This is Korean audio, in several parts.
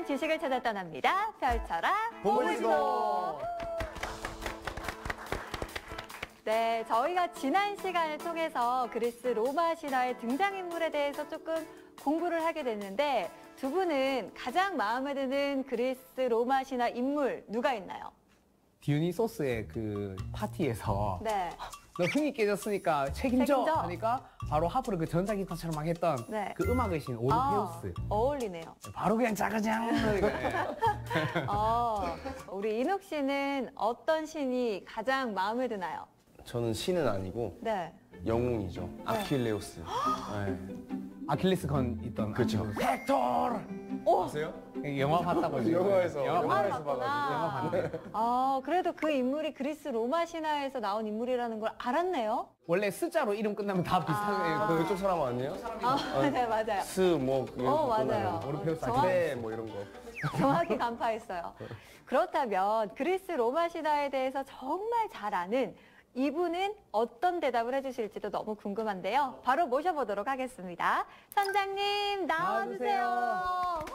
지식을 찾아 떠납니다. 펼쳐라 보물지도. 네, 저희가 지난 시간을 통해서 그리스 로마 신화의 등장인물에 대해서 조금 공부를 하게 됐는데 두 분은 가장 마음에 드는 그리스 로마 신화 인물 누가 있나요? 디오니소스의 그 파티에서 네. 너 흥이 깨졌으니까 책임져 책임져. 하니까 바로 하프를 그 전자기타처럼 막 했던 네. 그 음악의 신 오르페우스. 어울리네요. 바로 그냥 짜그냥. 우리 인욱 씨는 어떤 신이 가장 마음에 드나요? 저는 신은 아니고 네. 영웅이죠. 아킬레우스. 네. 아킬레스건 있던. 그쵸. 헥토르. 아세요? 영화 봤다고. 영화에서 영화를 봐가지고. 봤구나. 봤네. 그래도 그 인물이 그리스 로마 신화에서 나온 인물이라는 걸 알았네요. 원래 숫자로 이름 끝나면 다 비슷한 거예요. 그쪽 사람 아니에요? 네, 맞아요. 스, 뭐, 맞아요. 오르페우스 네, 뭐 이런 거. 정확히 간파했어요. 그렇다면 그리스 로마 신화에 대해서 정말 잘 아는 이분은 어떤 대답을 해주실지도 너무 궁금한데요. 바로 모셔보도록 하겠습니다. 선장님 나와주세요.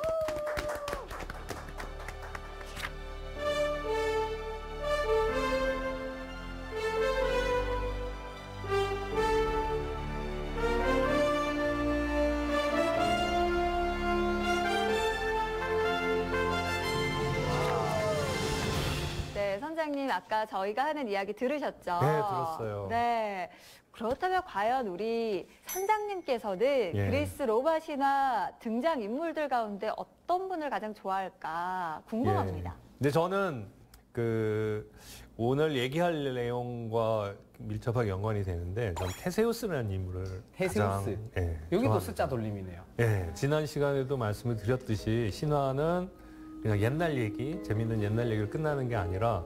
네, 선장님 아까 저희가 하는 이야기 들으셨죠? 네, 들었어요. 네. 그렇다면 과연 우리 선장님께서는 예. 그리스 로마 신화 등장 인물들 가운데 어떤 분을 가장 좋아할까 궁금합니다. 근데 저는 그 오늘 얘기할 내용과 밀접하게 연관이 되는데 전 테세우스라는 인물을 테세우스. 가장, 여기도 좋아합니다. 숫자 돌림이네요. 예, 지난 시간에도 말씀을 드렸듯이 신화는 그냥 옛날 얘기, 재밌는 옛날 얘기를 끝나는 게 아니라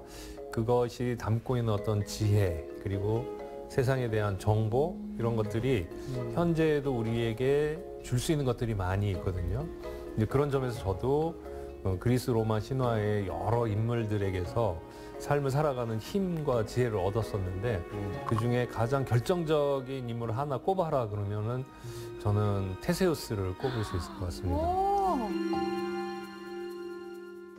그것이 담고 있는 어떤 지혜 그리고 세상에 대한 정보 이런 것들이 현재에도 우리에게 줄 수 있는 것들이 많이 있거든요. 이제 그런 점에서 저도 그리스 로마 신화의 여러 인물들에게서 삶을 살아가는 힘과 지혜를 얻었었는데 그 중에 가장 결정적인 인물을 하나 꼽아라 그러면은 저는 테세우스를 꼽을 수 있을 것 같습니다. 오.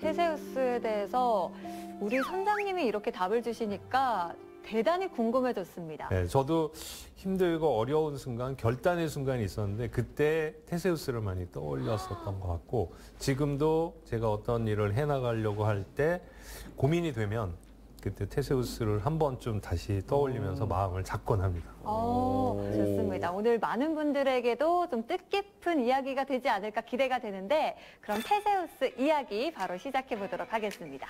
테세우스에 대해서 우리 선장님이 이렇게 답을 주시니까 대단히 궁금해졌습니다. 네, 저도 힘들고 어려운 순간, 결단의 순간이 있었는데 그때 테세우스를 많이 떠올렸었던 것 같고 지금도 제가 어떤 일을 해나가려고 할 때 고민이 되면 그때 테세우스를 한 번쯤 다시 떠올리면서 마음을 잡곤 합니다. 좋습니다. 오늘 많은 분들에게도 좀 뜻깊은 이야기가 되지 않을까 기대가 되는데 그럼 테세우스 이야기 바로 시작해 보도록 하겠습니다.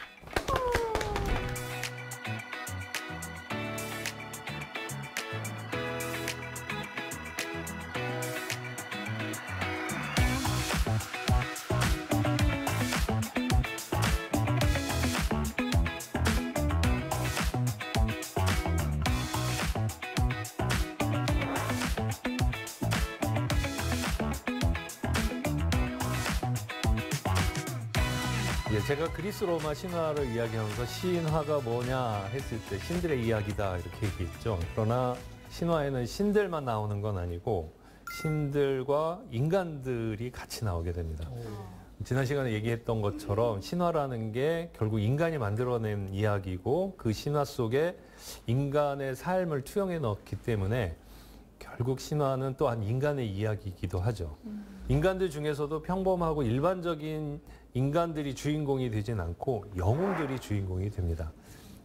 예, 제가 그리스 로마 신화를 이야기하면서 신화가 뭐냐 했을 때 신들의 이야기다 이렇게 얘기했죠. 그러나 신화에는 신들만 나오는 건 아니고 신들과 인간들이 같이 나오게 됩니다. 지난 시간에 얘기했던 것처럼 신화라는 게 결국 인간이 만들어낸 이야기고 그 신화 속에 인간의 삶을 투영해 넣기 때문에 결국 신화는 또한 인간의 이야기이기도 하죠. 인간들 중에서도 평범하고 일반적인 인간들이 주인공이 되진 않고 영웅들이 주인공이 됩니다.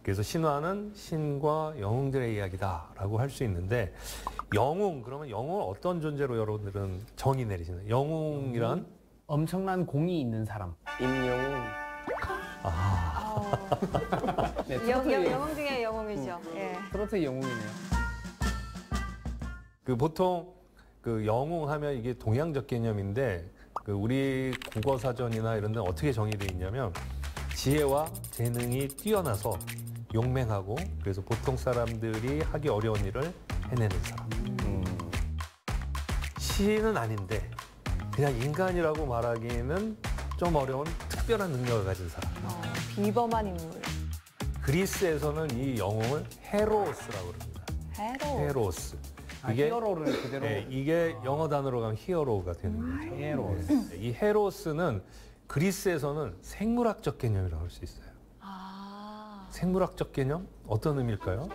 그래서 신화는 신과 영웅들의 이야기다라고 할 수 있는데 영웅, 그러면 영웅은 어떤 존재로 여러분들은 정의 내리시나요? 영웅이란? 엄청난 공이 있는 사람. 임영웅. 네, 트로트, 영웅 중에 영웅이죠. 예. 트로트 영웅이네요. 그 보통 그 영웅 하면 이게 동양적 개념인데 그 우리 국어사전이나 이런 데는 어떻게 정의되어 있냐면 지혜와 재능이 뛰어나서 용맹하고 그래서 보통 사람들이 하기 어려운 일을 해내는 사람. 시인은 아닌데 그냥 인간이라고 말하기에는 좀 어려운 특별한 능력을 가진 사람. 비범한 인물. 그리스에서는 이 영웅을 헤로스라고 그럽니다. 헤로스. 히어로를 그대로. 네, 이게 영어 단어로 가면 히어로가 되는 거죠. 헤로스. 이 헤로스는 그리스에서는 생물학적 개념이라고 할 수 있어요. 아, 생물학적 개념? 어떤 의미일까요?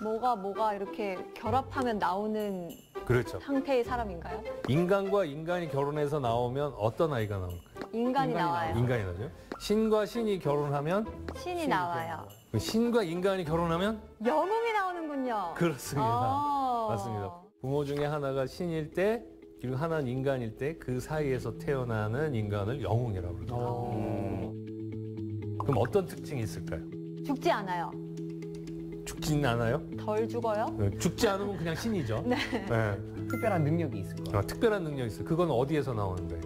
뭐가 이렇게 결합하면 나오는 그렇죠. 상태의 사람인가요? 인간과 인간이 결혼해서 나오면 어떤 아이가 나올까요? 인간이 나와요. 인간이 나죠. 신과 신이 결혼하면 신이 나와요. 신과 인간이 결혼하면 영웅이 나오는군요. 그렇습니다. 아. 맞습니다. 부모 중에 하나가 신일 때 그리고 하나는 인간일 때 그 사이에서 태어나는 인간을 영웅이라고 그러죠. 그럼 어떤 특징이 있을까요? 죽지 않아요. 죽지는 않아요? 덜 죽어요? 죽지 않으면 그냥 신이죠. 네. 특별한 능력이 있을 거예요. 특별한 능력이 있어요. 그건 어디에서 나오는 거예요?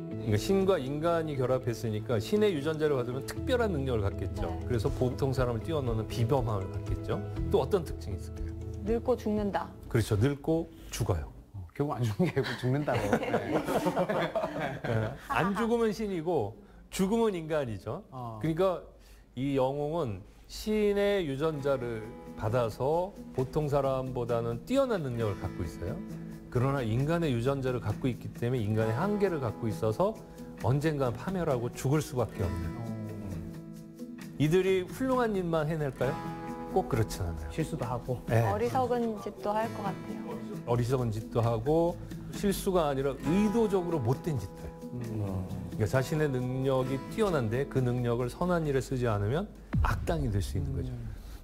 그러니까 신과 인간이 결합했으니까 신의 유전자를 받으면 특별한 능력을 갖겠죠. 네. 그래서 보통 사람을 뛰어넘는 비범함을 갖겠죠. 또 어떤 특징이 있을까요? 늙고 죽는다. 그렇죠. 늙고 죽어요. 결국 안 죽는 게 아니고 죽는다고. 안 죽으면 신이고 죽으면 인간이죠. 그러니까 이 영웅은 신의 유전자를 받아서 보통 사람보다는 뛰어난 능력을 갖고 있어요. 그러나 인간의 유전자를 갖고 있기 때문에 인간의 한계를 갖고 있어서 언젠가 파멸하고 죽을 수밖에 없는. 이들이 훌륭한 일만 해낼까요? 꼭 그렇진 않아요. 실수도 하고. 네. 어리석은 짓도 할 것 같아요. 어리석은 짓도 하고 실수가 아니라 의도적으로 못된 짓도 해요. 그러니까 자신의 능력이 뛰어난데 그 능력을 선한 일에 쓰지 않으면 악당이 될 수 있는 거죠.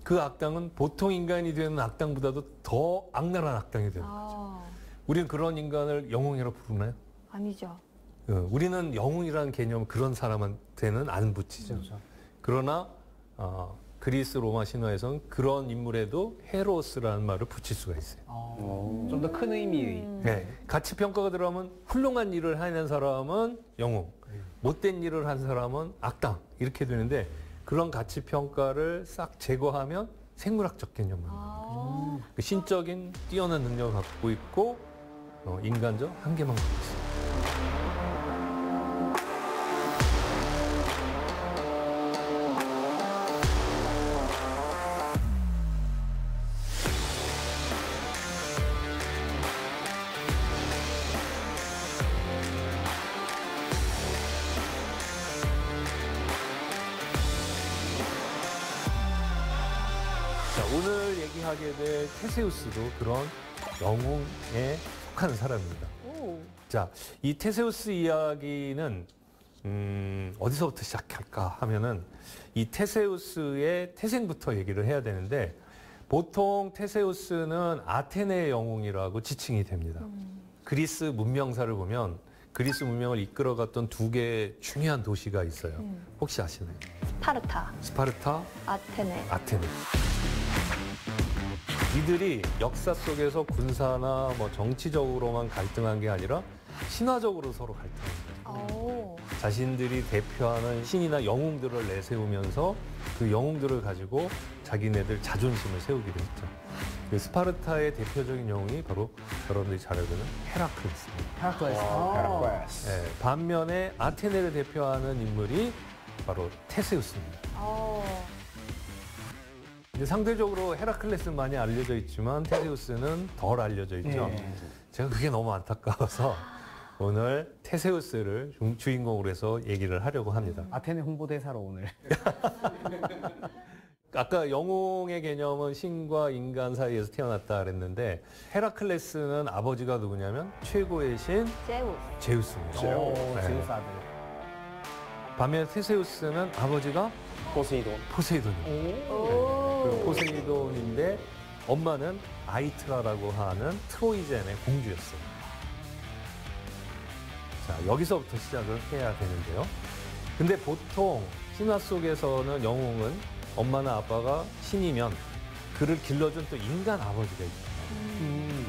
그 악당은 보통 인간이 되는 악당보다도 더 악랄한 악당이 되는 거죠. 아, 우리는 그런 인간을 영웅이라고 부르나요? 아니죠. 우리는 영웅이라는 개념 그런 사람한테는 안 붙이죠. 그러나 그리스 로마 신화에서는 그런 인물에도 헤로스라는 말을 붙일 수가 있어요. 좀 더 큰 의미의. 네, 가치 평가가 들어가면 훌륭한 일을 하는 사람은 영웅, 못된 일을 한 사람은 악당 이렇게 되는데 그런 가치 평가를 싹 제거하면 생물학적 개념만. 아, 그 신적인 뛰어난 능력을 갖고 있고 인간적 한계만 갖고 있어요. 자, 오늘 얘기하게 될 테세우스도 그런 영웅에 속한 사람입니다. 오. 자, 이 테세우스 이야기는 어디서부터 시작할까 하면은 이 테세우스의 태생부터 얘기를 해야 되는데 보통 테세우스는 아테네의 영웅이라고 지칭이 됩니다. 그리스 문명사를 보면 그리스 문명을 이끌어갔던 두 개의 중요한 도시가 있어요. 혹시 아시나요? 스파르타, 스파르타, 아테네. 아테네. 이들이 역사 속에서 군사나 뭐 정치적으로만 갈등한 게 아니라 신화적으로 서로 갈등한 거예요. 오. 자신들이 대표하는 신이나 영웅들을 내세우면서 그 영웅들을 가지고 자기네들 자존심을 세우기도 했죠. 그 스파르타의 대표적인 영웅이 바로 여러분들이 잘 알고 있는 헤라클레스입니다. 헤라클레스. 네, 반면에 아테네를 대표하는 인물이 바로 테세우스입니다. 어. 이제 상대적으로 헤라클레스는 많이 알려져 있지만 테세우스는 덜 알려져 있죠. 제가 그게 너무 안타까워서 오늘 테세우스를 주인공으로 해서 얘기를 하려고 합니다. 아테네 홍보대사로 오늘. 아까 영웅의 개념은 신과 인간 사이에서 태어났다 그랬는데 헤라클레스는 아버지가 누구냐면 최고의 신 제우스. 제우스입니다. 네. 제우스 아들. 반면 테세우스는 아버지가 포세이돈. 포세이돈입니다. 오. 그 포세이돈인데 엄마는 아이트라라고 하는 트로이젠의 공주였어요. 자, 여기서부터 시작을 해야 되는데요. 근데 보통 신화 속에서는 영웅은 엄마나 아빠가 신이면 그를 길러준 또 인간 아버지가 있잖아요.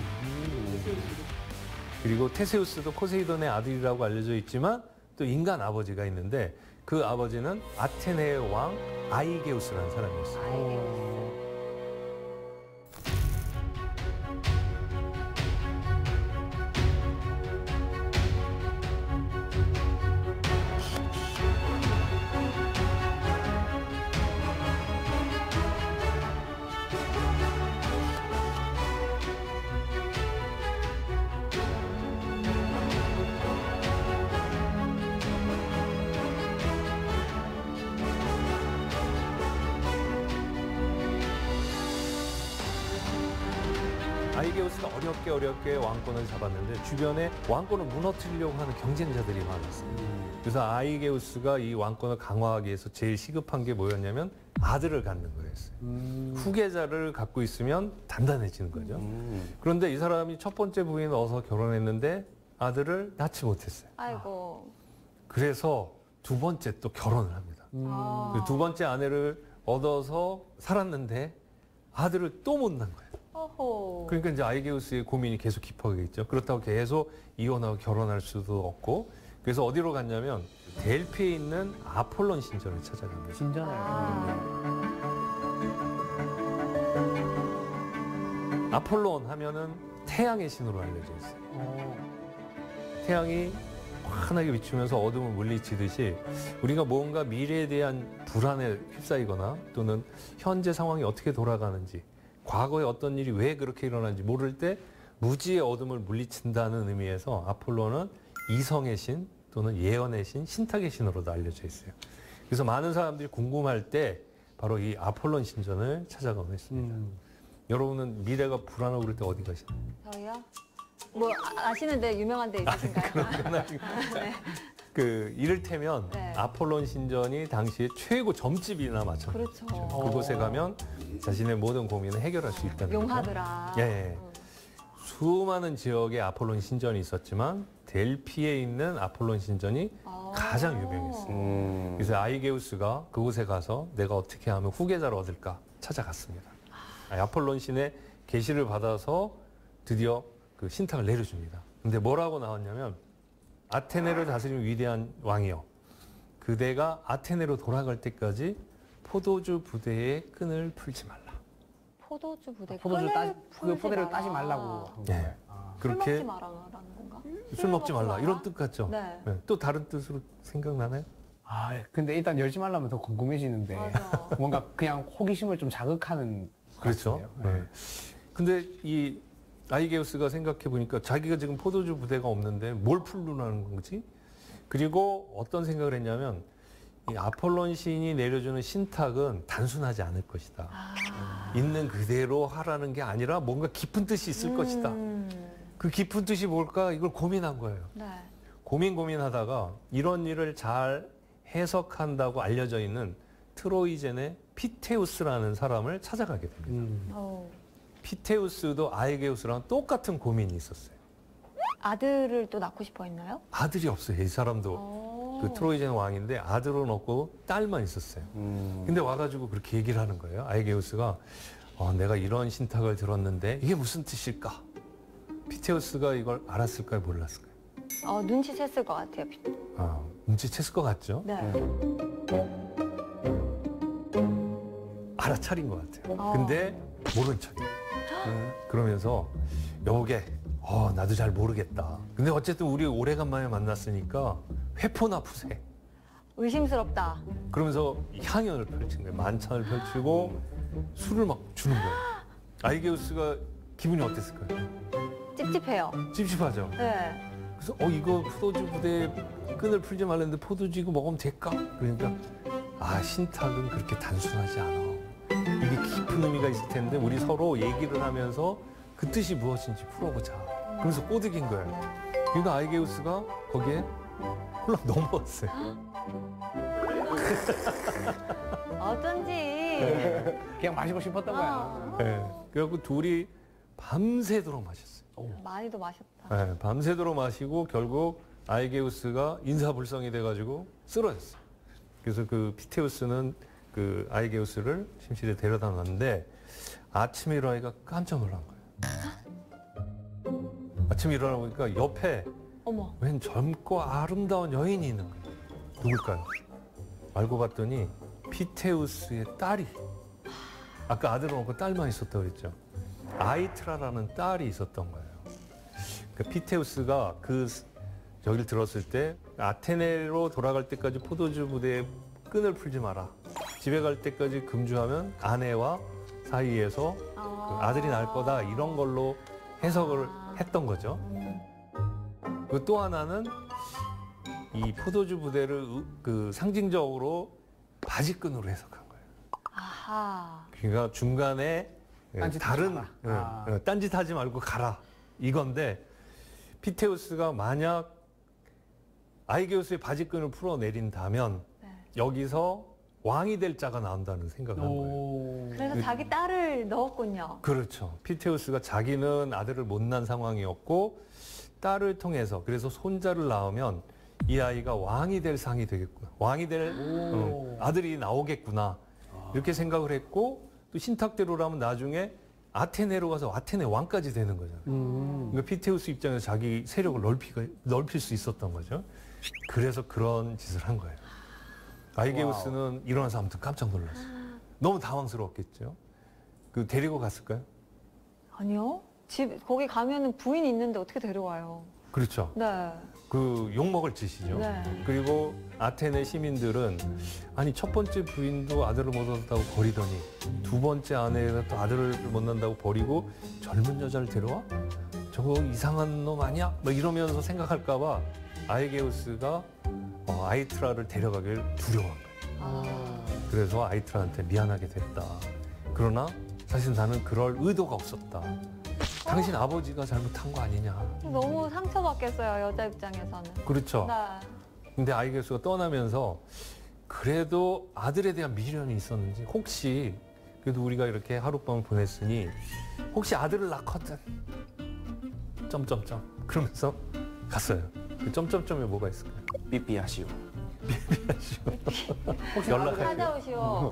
그리고 테세우스도 포세이돈의 아들이라고 알려져 있지만 또 인간 아버지가 있는데 그 아버지는 아테네의 왕 아이게우스라는 사람이었어요. 아이게우스. 아이게우스가 어렵게 왕권을 잡았는데 주변에 왕권을 무너뜨리려고 하는 경쟁자들이 많았어요. 그래서 아이게우스가 이 왕권을 강화하기 위해서 제일 시급한 게 뭐였냐면 아들을 갖는 거였어요. 후계자를 갖고 있으면 단단해지는 거죠. 그런데 이 사람이 첫 번째 부인 얻어서 결혼했는데 아들을 낳지 못했어요. 아이고. 그래서 두 번째 또 결혼을 합니다. 아. 그 두 번째 아내를 얻어서 살았는데 아들을 또 못 낳은 거예요. 어허. 그러니까 이제 아이게우스의 고민이 계속 깊어지겠죠. 그렇다고 계속 이혼하고 결혼할 수도 없고 그래서 어디로 갔냐면 델피에 있는 아폴론 신전을 찾아갑니다. 신전을. 아폴론 하면은 태양의 신으로 알려져 있어요. 태양이 환하게 비추면서 어둠을 물리치듯이 우리가 뭔가 미래에 대한 불안에 휩싸이거나 또는 현재 상황이 어떻게 돌아가는지 과거에 어떤 일이 왜 그렇게 일어나는지 모를 때 무지의 어둠을 물리친다는 의미에서 아폴로는 이성의 신 또는 예언의 신, 신탁의 신으로도 알려져 있어요. 그래서 많은 사람들이 궁금할 때 바로 이 아폴론 신전을 찾아가고 있습니다. 여러분은 미래가 불안하고 그럴 때 어디 가시나요? 저요? 뭐 아시는데 유명한 데 있으신가요? 네. 그 이를테면 네. 아폴론 신전이 당시에 최고 점집이나 마찬가지죠. 그렇죠. 그곳에 가면 자신의 모든 고민을 해결할 수 있다는 거죠. 용하더라. 예, 예. 수많은 지역에 아폴론 신전이 있었지만 델피에 있는 아폴론 신전이 가장 유명했어요. 그래서 아이게우스가 그곳에 가서 내가 어떻게 하면 후계자를 얻을까 찾아갔습니다. 아폴론 신의 계시를 받아서 드디어 그 신탁을 내려줍니다. 근데 뭐라고 나왔냐면 아테네를 다스리는 위대한 왕이여 그대가 아테네로 돌아갈 때까지 포도주 부대의 끈을 풀지 말라. 포도주 부대 포도주 풀지 포대를 마라. 따지 말라고 한 네. 거예요. 술 그렇게 먹지 마라라는 건가? 술 먹지 말라 이런 뜻 같죠? 네. 네. 또 다른 뜻으로 생각나나요? 근데 일단 열지 말라면 더 궁금해지는데 맞아. 뭔가 그냥 호기심을 좀 자극하는 것 그렇죠. 같은데요. 네. 근데 이 아이게우스가 생각해 보니까 자기가 지금 포도주 부대가 없는데 뭘 풀르라는 거지? 그리고 어떤 생각을 했냐면 이 아폴론 신이 내려주는 신탁은 단순하지 않을 것이다. 있는 그대로 하라는 게 아니라 뭔가 깊은 뜻이 있을 것이다. 그 깊은 뜻이 뭘까? 이걸 고민한 거예요. 네. 고민하다가 이런 일을 잘 해석한다고 알려져 있는 트로이젠의 피테우스라는 사람을 찾아가게 됩니다. 어. 피테우스도 아이게우스랑 똑같은 고민이 있었어요. 아들을 또 낳고 싶어 했나요? 아들이 없어요. 이 사람도 그 트로이젠 왕인데 아들은 없고 딸만 있었어요. 근데 와가지고 그렇게 얘기를 하는 거예요. 아이게우스가 내가 이런 신탁을 들었는데 이게 무슨 뜻일까? 피테우스가 이걸 알았을까요? 몰랐을까요? 눈치챘을 것 같아요. 눈치챘을 것 같죠? 네. 알아차린 것 같아요. 근데 모른 척이에요. 그러면서 여보게 나도 잘 모르겠다. 근데 어쨌든 우리 오래간만에 만났으니까 회포나 푸세. 의심스럽다. 그러면서 향연을 펼친 거예요. 만찬을 펼치고 술을 막 주는 거예요. 아이게우스가 기분이 어땠을까요? 찝찝해요. 찝찝하죠. 네. 그래서 이거 포도주 부대에 끈을 풀지 말랬는데 포도주 이거 먹으면 될까? 그러니까 신탁은 그렇게 단순하지 않아. 이게 깊은 의미가 있을 텐데 우리 서로 얘기를 하면서 그 뜻이 무엇인지 풀어보자. 그러면서 꼬드긴 거예요. 그러니까 아이게우스가 거기에 홀랑 넘어왔어요. 어쩐지. 그냥 마시고 싶었던 거야. 네. 그래갖고 둘이 밤새도록 마셨어요. 많이도 마셨다. 네, 밤새도록 마시고 결국 아이게우스가 인사불성이 돼가지고 쓰러졌어요. 그래서 그 피테우스는 그 아이게우스를 침실에 데려다 놨는데 아침에 일어나니까 깜짝 놀란 거예요. 아침에 일어나 보니까 옆에 어머. 웬 젊고 아름다운 여인이 있는 거예요. 누굴까요? 알고 봤더니 피테우스의 딸이 아까 아들은 없고 딸만 있었다고 그랬죠. 아이트라라는 딸이 있었던 거예요. 그러니까 피테우스가 여기를 들었을 때 아테네로 돌아갈 때까지 포도주 부대에 끈을 풀지 마라. 집에 갈 때까지 금주하면 아내와 사이에서 그 아들이 날 거다 이런 걸로 해석을 했던 거죠. 그 또 하나는 이 포도주 부대를 그 상징적으로 바지끈으로 해석한 거예요. 아하. 그러니까 중간에 딴짓하지 다른 마라. 딴짓하지 말고 가라 이건데 피테우스가 만약 아이게우스의 바지끈을 풀어내린다면 네. 여기서 왕이 될 자가 나온다는 생각을 한 거예요. 오. 그래서 자기 딸을 넣었군요. 그렇죠. 피테우스가 자기는 아들을 못 낳은 상황이었고 딸을 통해서 그래서 손자를 낳으면 이 아이가 왕이 될 상이 되겠구나. 왕이 될 아들이 나오겠구나. 이렇게 생각을 했고 또 신탁대로라면 나중에 아테네로 가서 아테네 왕까지 되는 거잖아요. 그러니까 피테우스 입장에서 자기 세력을 넓힐 수 있었던 거죠. 그래서 그런 짓을 한 거예요. 아이게우스는 일어나서 아무튼 깜짝 놀랐어요. 너무 당황스러웠겠죠. 그 데리고 갔을까요? 아니요. 거기 가면은 부인이 있는데 어떻게 데려와요? 그렇죠. 네. 그 욕먹을 짓이죠. 네. 그리고 아테네 시민들은 아니 첫 번째 부인도 아들을 못 얻었다고 버리더니 두 번째 아내가 또 아들을 못 낳는다고 버리고 젊은 여자를 데려와? 저거 이상한 놈 아니야? 뭐 이러면서 생각할까 봐 아이게우스가 아이트라를 데려가길 두려워한 거예요. 그래서 아이트라한테 미안하게 됐다. 그러나 사실 나는 그럴 의도가 없었다. 당신 아버지가 잘못한 거 아니냐. 너무 상처받겠어요, 여자 입장에서는. 그렇죠. 네. 근데 아이게우스가 떠나면서 그래도 아들에 대한 미련이 있었는지 혹시 그래도 우리가 이렇게 하룻밤을 보냈으니 혹시 아들을 낳거든 점점점 그러면서 갔어요. 그 점점점에 뭐가 있을까요? 삐삐하시오. 혹시 연락할게요. 찾아오시오.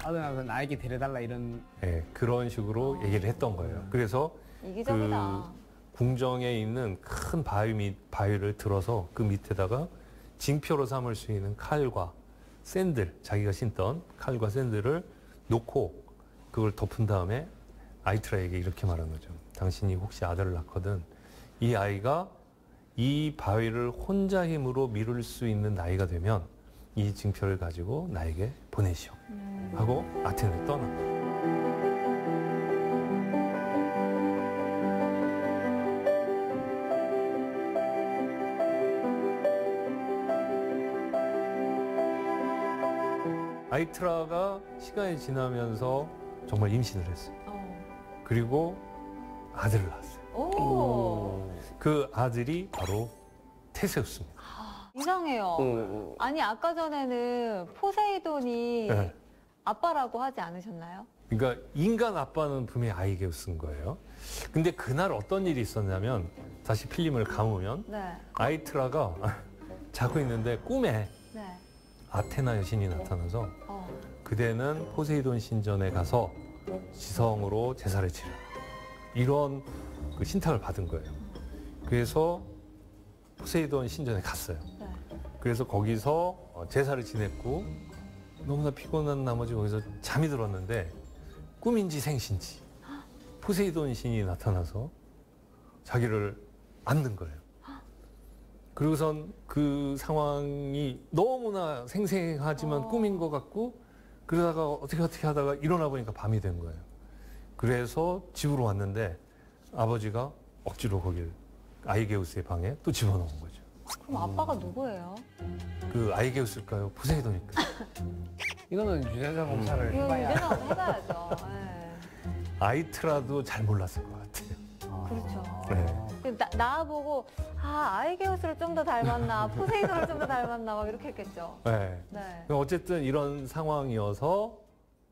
아들 낳아서 나에게 데려달라 이런. 네, 그런 식으로 얘기를 했던 거예요. 그래서 이기적이다. 궁정에 있는 큰 바위를 들어서 그 밑에다가 징표로 삼을 수 있는 칼과 샌들, 자기가 신던 칼과 샌들을 놓고 그걸 덮은 다음에 아이트라에게 이렇게 말한 거죠. 당신이 혹시 아들을 낳거든 이 아이가 이 바위를 혼자 힘으로 미룰 수 있는 나이가 되면 이 징표를 가지고 나에게 보내시오. 하고 아테네를 떠나. 아이트라가 시간이 지나면서 정말 임신을 했어요. 그리고 아들을 낳았어요. 오. 그 아들이 바로 테세우스입니다. 이상해요. 아니, 아까 전에는 포세이돈이 네. 아빠라고 하지 않으셨나요? 그러니까 인간 아빠는 분명히 아이게우스인 거예요. 근데 그날 어떤 일이 있었냐면 다시 필름을 감으면 네. 아이트라가 자고 있는데 꿈에 네. 아테나 여신이 나타나서 그대는 포세이돈 신전에 가서 지성으로 제사를 치라. 이런 그 신탁을 받은 거예요. 그래서 포세이돈 신전에 갔어요. 네. 그래서 거기서 제사를 지냈고 너무나 피곤한 나머지 거기서 잠이 들었는데 꿈인지 생신지 포세이돈 신이 나타나서 자기를 안는 거예요. 그리고선 그 상황이 너무나 생생하지만 꿈인 것 같고 그러다가 어떻게 하다가 일어나 보니까 밤이 된 거예요. 그래서 집으로 왔는데 아버지가 억지로 거길 아이게우스의 방에 또 집어넣은 거죠. 그럼 아빠가 누구예요? 그 아이게우스일까요? 포세이돈일까요? 이거는 유전자 검사를 이거 해봐야. 유전자 해봐야죠. 네. 아이트라도 잘 몰랐을 것 같아요. 그렇죠. 네. 나보고 아이게우스를 좀 더 닮았나 포세이돈을 좀 더 닮았나 막 이렇게 했겠죠. 네. 네. 어쨌든 이런 상황이어서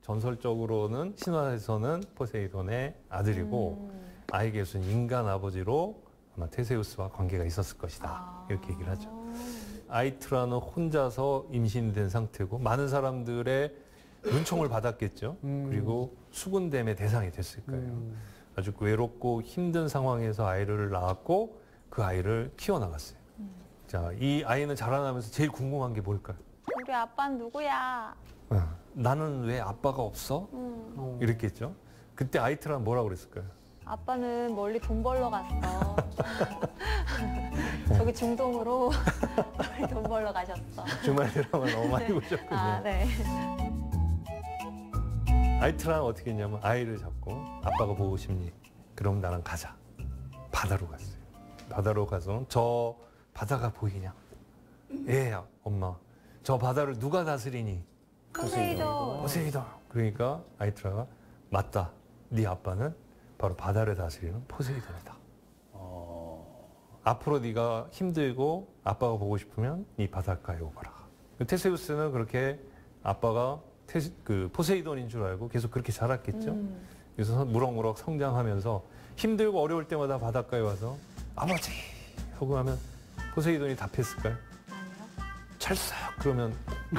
전설적으로는 신화에서는 포세이돈의 아들이고 아이게우스는 인간 아버지로 아마 테세우스와 관계가 있었을 것이다. 이렇게 얘기를 하죠. 아이트라는 혼자서 임신된 상태고 많은 사람들의 은총을 받았겠죠. 그리고 수군댐의 대상이 됐을 거예요. 아주 외롭고 힘든 상황에서 아이를 낳았고 그 아이를 키워나갔어요. 자, 이 아이는 자라나면서 제일 궁금한 게 뭘까요? 우리 아빠는 누구야? 나는 왜 아빠가 없어? 이랬겠죠. 그때 아이트라는 뭐라고 그랬을까요? 아빠는 멀리 돈 벌러 갔어. 저기 중동으로 멀리 돈 벌러 가셨어. 주말 드라마 너무 많이 보셨군요. 아, 네. 아이트라는 어떻게 했냐면 아이를 잡고 아빠가 보고 싶니? 그럼 나랑 가자. 바다로 갔어요. 바다로 가서 저 바다가 보이냐? 예, 엄마. 저 바다를 누가 다스리니? 포세이돈. 포세이돈. 그러니까 아이트라가 맞다. 네 아빠는 바로 바다를 다스리는 포세이돈이다. 앞으로 네가 힘들고 아빠가 보고 싶으면 네 바닷가에 오거라. 테세우스는 그렇게 아빠가 포세이돈인 줄 알고 계속 그렇게 자랐겠죠. 그래서 무럭무럭 성장하면서 힘들고 어려울 때마다 바닷가에 와서 아버지 하고 하면 포세이돈이 답했을까요? 아니요. 철썩 그러면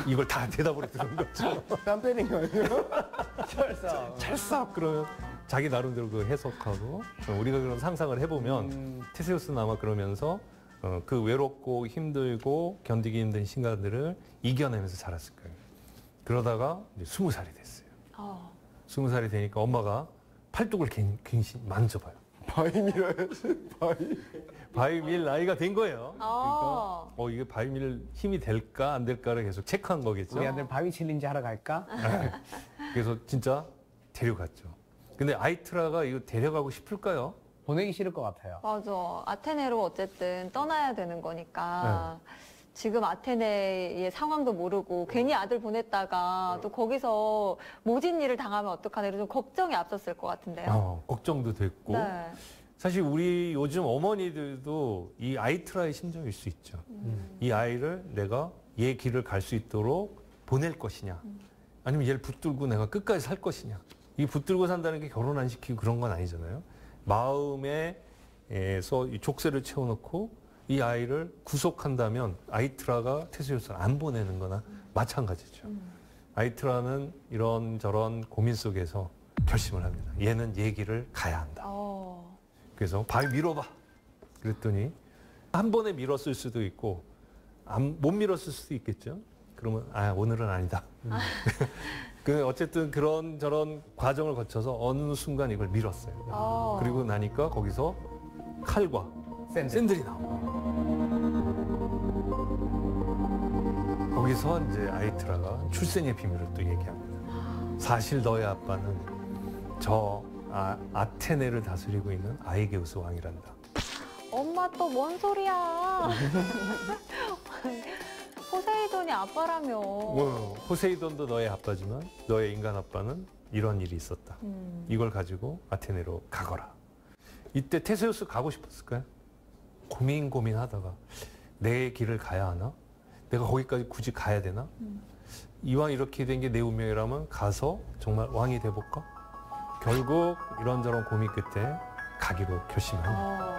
이걸 다 대답으로 들은 거죠. 땀 때린 거 아니에요? 철썩 그러면 자기 나름대로 그 해석하고 우리가 그런 상상을 해보면 테세우스는 아마 그러면서 그 외롭고 힘들고 견디기 힘든 시간들을 이겨내면서 자랐을 거예요. 그러다가 이제 20살이 됐어요. 20살이 되니까 엄마가 팔뚝을 괜히 만져봐요. 바위 밀어야지, 바위. 바위 밀 나이가 된 거예요. 그러니까 이게 바위 밀 힘이 될까 안 될까를 계속 체크한 거겠죠. 우리 아들 바위 챌린지 하러 갈까? 그래서 진짜 데려갔죠. 근데 아이트라가 이거 데려가고 싶을까요? 보내기 싫을 것 같아요. 맞아. 아테네로 어쨌든 떠나야 되는 거니까. 지금 아테네의 상황도 모르고 괜히 아들 보냈다가 또 거기서 모진 일을 당하면 어떡하나 이런 좀 걱정이 앞섰을 것 같은데요. 걱정도 됐고. 네. 사실 우리 요즘 어머니들도 이 아이트라의 심정일 수 있죠. 이 아이를 내가 얘 길을 갈 수 있도록 보낼 것이냐. 아니면 얘를 붙들고 내가 끝까지 살 것이냐. 이 붙들고 산다는 게 결혼 안 시키고 그런 건 아니잖아요. 마음에서 이 족쇄를 채워놓고 이 아이를 구속한다면 아이트라가 테세우스를 안 보내는 거나 마찬가지죠. 아이트라는 이런저런 고민 속에서 결심을 합니다. 얘는 얘기를 가야 한다. 그래서 바위 밀어봐. 그랬더니 한 번에 밀었을 수도 있고 못 밀었을 수도 있겠죠. 그러면 오늘은 아니다. 어쨌든 그런 저런 과정을 거쳐서 어느 순간 이걸 밀었어요. 그리고 나니까 거기서 칼과 샌들이 나오고 거기서 이제 아이트라가 출생의 비밀을 또 얘기합니다. 사실 너의 아빠는 저 아테네를 다스리고 있는 아이게우스 왕이란다. 엄마 또 뭔 소리야. 포세이돈이 아빠라며. 포세이돈도 너의 아빠지만 너의 인간 아빠는 이런 일이 있었다. 이걸 가지고 아테네로 가거라. 이때 테세우스 가고 싶었을까요? 고민하다가 내 길을 가야 하나? 내가 거기까지 굳이 가야 되나? 이왕 이렇게 된 게 내 운명이라면 가서 정말 왕이 돼볼까? 결국 이런저런 고민 끝에 가기로 결심합니다.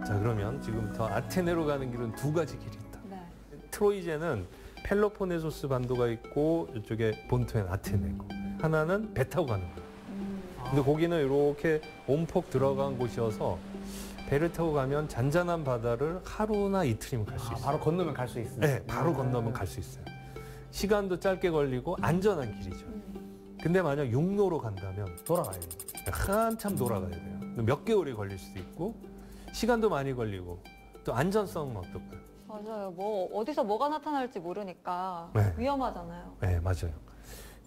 자, 그러면 지금부터 아테네로 가는 길은 두 가지 길이 있다. 네. 트로이제는 펠로폰네소스 반도가 있고 이쪽에 본토엔 아테네고 하나는 배 타고 가는 거예요. 근데 거기는 이렇게 온폭 들어간 곳이어서 배를 타고 가면 잔잔한 바다를 하루나 이틀이면 갈 수 있어요. 바로 건너면 갈 수 있습니다. 네, 바로 건너면 갈 수 있어요. 시간도 짧게 걸리고 안전한 길이죠. 근데 만약 육로로 간다면 돌아가야 돼요. 한참 돌아가야 돼요. 몇 개월이 걸릴 수도 있고 시간도 많이 걸리고 또 안전성은 어떨까요? 맞아요. 어디서 뭐가 나타날지 모르니까 네. 위험하잖아요. 네, 맞아요.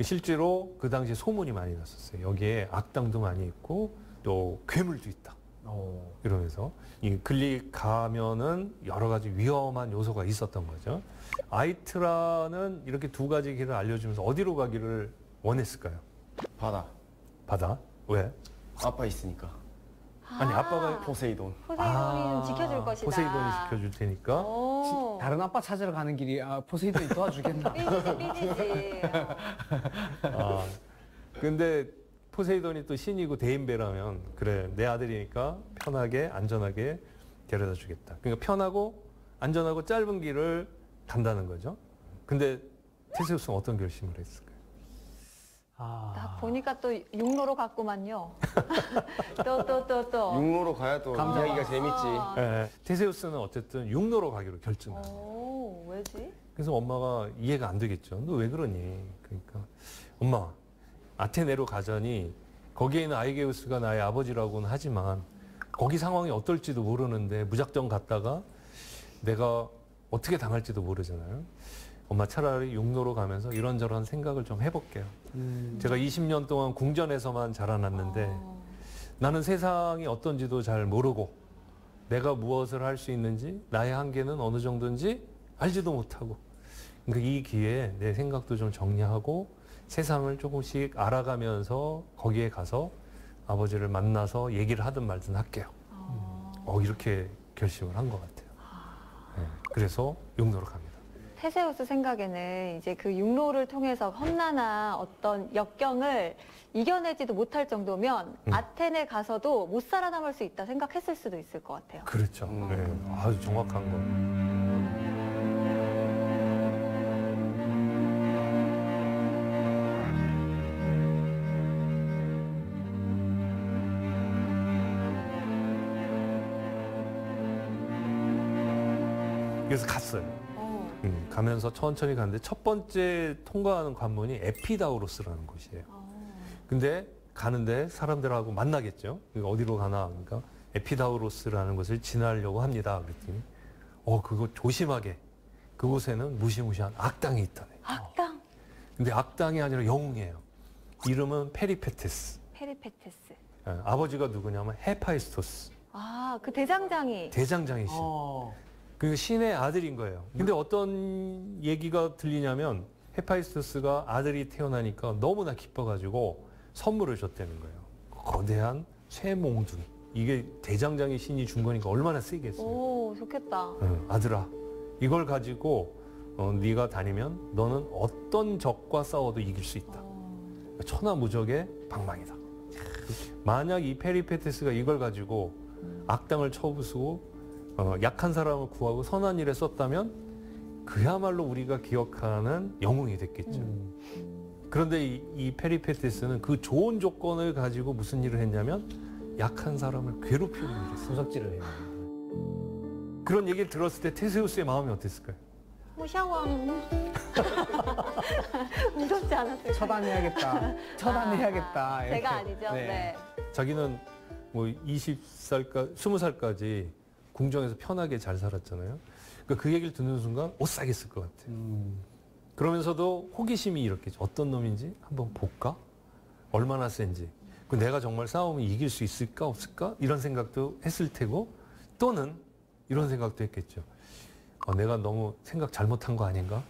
실제로 그 당시에 소문이 많이 났었어요. 여기에 악당도 많이 있고 또 괴물도 있다. 이러면서 이 글리 가면은 여러 가지 위험한 요소가 있었던 거죠. 아이트라는 이렇게 두 가지 길을 알려주면서 어디로 가기를 원했을까요? 바다? 왜? 아빠 있으니까. 아니 아빠가 포세이돈. 포세이돈이 지켜줄 것이다. 포세이돈이 지켜줄 테니까. 다른 아빠 찾으러 가는 길이 포세이돈이 도와주겠나? 삐지지. 근데 포세이돈이 또 신이고 대인배라면 그래 내 아들이니까 편하게 안전하게 데려다 주겠다. 그러니까 편하고 안전하고 짧은 길을 간다는 거죠. 근데 테세우스는 어떤 결심을 했을까요? 딱 보니까 또 육로로 갔구만요. 또. 육로로 가야 또 이야기가 재밌지. 테세우스는 어쨌든 육로로 가기로 결정합니다. 왜지? 그래서 엄마가 이해가 안 되겠죠. 너 왜 그러니? 그러니까 엄마 아테네로 가자니 거기에 있는 아이게우스가 나의 아버지라고는 하지만 거기 상황이 어떨지도 모르는데 무작정 갔다가 내가 어떻게 당할지도 모르잖아요. 엄마 차라리 육로로 가면서 이런저런 생각을 좀 해볼게요. 제가 20년 동안 궁전에서만 자라났는데 나는 세상이 어떤지도 잘 모르고 내가 무엇을 할 수 있는지 나의 한계는 어느 정도인지 알지도 못하고 그러니까 이 기회에 내 생각도 좀 정리하고 세상을 조금씩 알아가면서 거기에 가서 아버지를 만나서 얘기를 하든 말든 할게요. 이렇게 결심을 한 것 같아요. 네, 그래서 육로로 갑니다. 테세우스 생각에는 이제 그 육로를 통해서 험난한 어떤 역경을 이겨내지도 못할 정도면 아테네 가서도 못 살아남을 수 있다 생각했을 수도 있을 것 같아요. 그렇죠. 네, 아주 정확한 거. 그래서 갔어요. 가면서 천천히 갔는데 첫 번째 통과하는 관문이 에피다우로스라는 곳이에요. 근데 가는데 사람들하고 만나겠죠. 어디로 가나 그러니까 에피다우로스라는 곳을 지나려고 합니다. 그랬더니 그거 조심하게. 그곳에는 무시무시한 악당이 있다네. 악당? 근데 악당이 아니라 영웅이에요. 이름은 페리페테스. 페리페테스. 아버지가 누구냐면 헤파이스토스. 그 대장장이. 대장장이시죠. 그 신의 아들인 거예요. 근데 어떤 얘기가 들리냐면 헤파이스토스가 아들이 태어나니까 너무나 기뻐가지고 선물을 줬다는 거예요. 거대한 쇠몽둥이. 이게 대장장이 신이 준 거니까 얼마나 세겠어요. 오, 좋겠다. 아들아, 이걸 가지고 네가 다니면 너는 어떤 적과 싸워도 이길 수 있다. 천하무적의 방망이다. 만약 이 페리페테스가 이걸 가지고 악당을 쳐부수고 약한 사람을 구하고 선한 일에 썼다면 그야말로 우리가 기억하는 영웅이 됐겠죠. 그런데 이 페리페테스는 그 좋은 조건을 가지고 무슨 일을 했냐면 약한 사람을 괴롭히는 일을 했어요. 도적질을 해요. 그런 얘기를 들었을 때 테세우스의 마음이 어땠을까요? 샤왕. 무섭지 않았을까요? 처단해야겠다. 처단해야겠다. 이렇게. 제가 아니죠. 네. 자기는 뭐 20살까지 궁정에서 편하게 잘 살았잖아요. 그러니까 그 얘기를 듣는 순간 오싹했을 것 같아요. 그러면서도 호기심이 이렇게 어떤 놈인지 한번 볼까? 얼마나 센지. 그 내가 정말 싸우면 이길 수 있을까 없을까? 이런 생각도 했을 테고 또는 이런 생각도 했겠죠. 내가 너무 생각 잘못한 거 아닌가?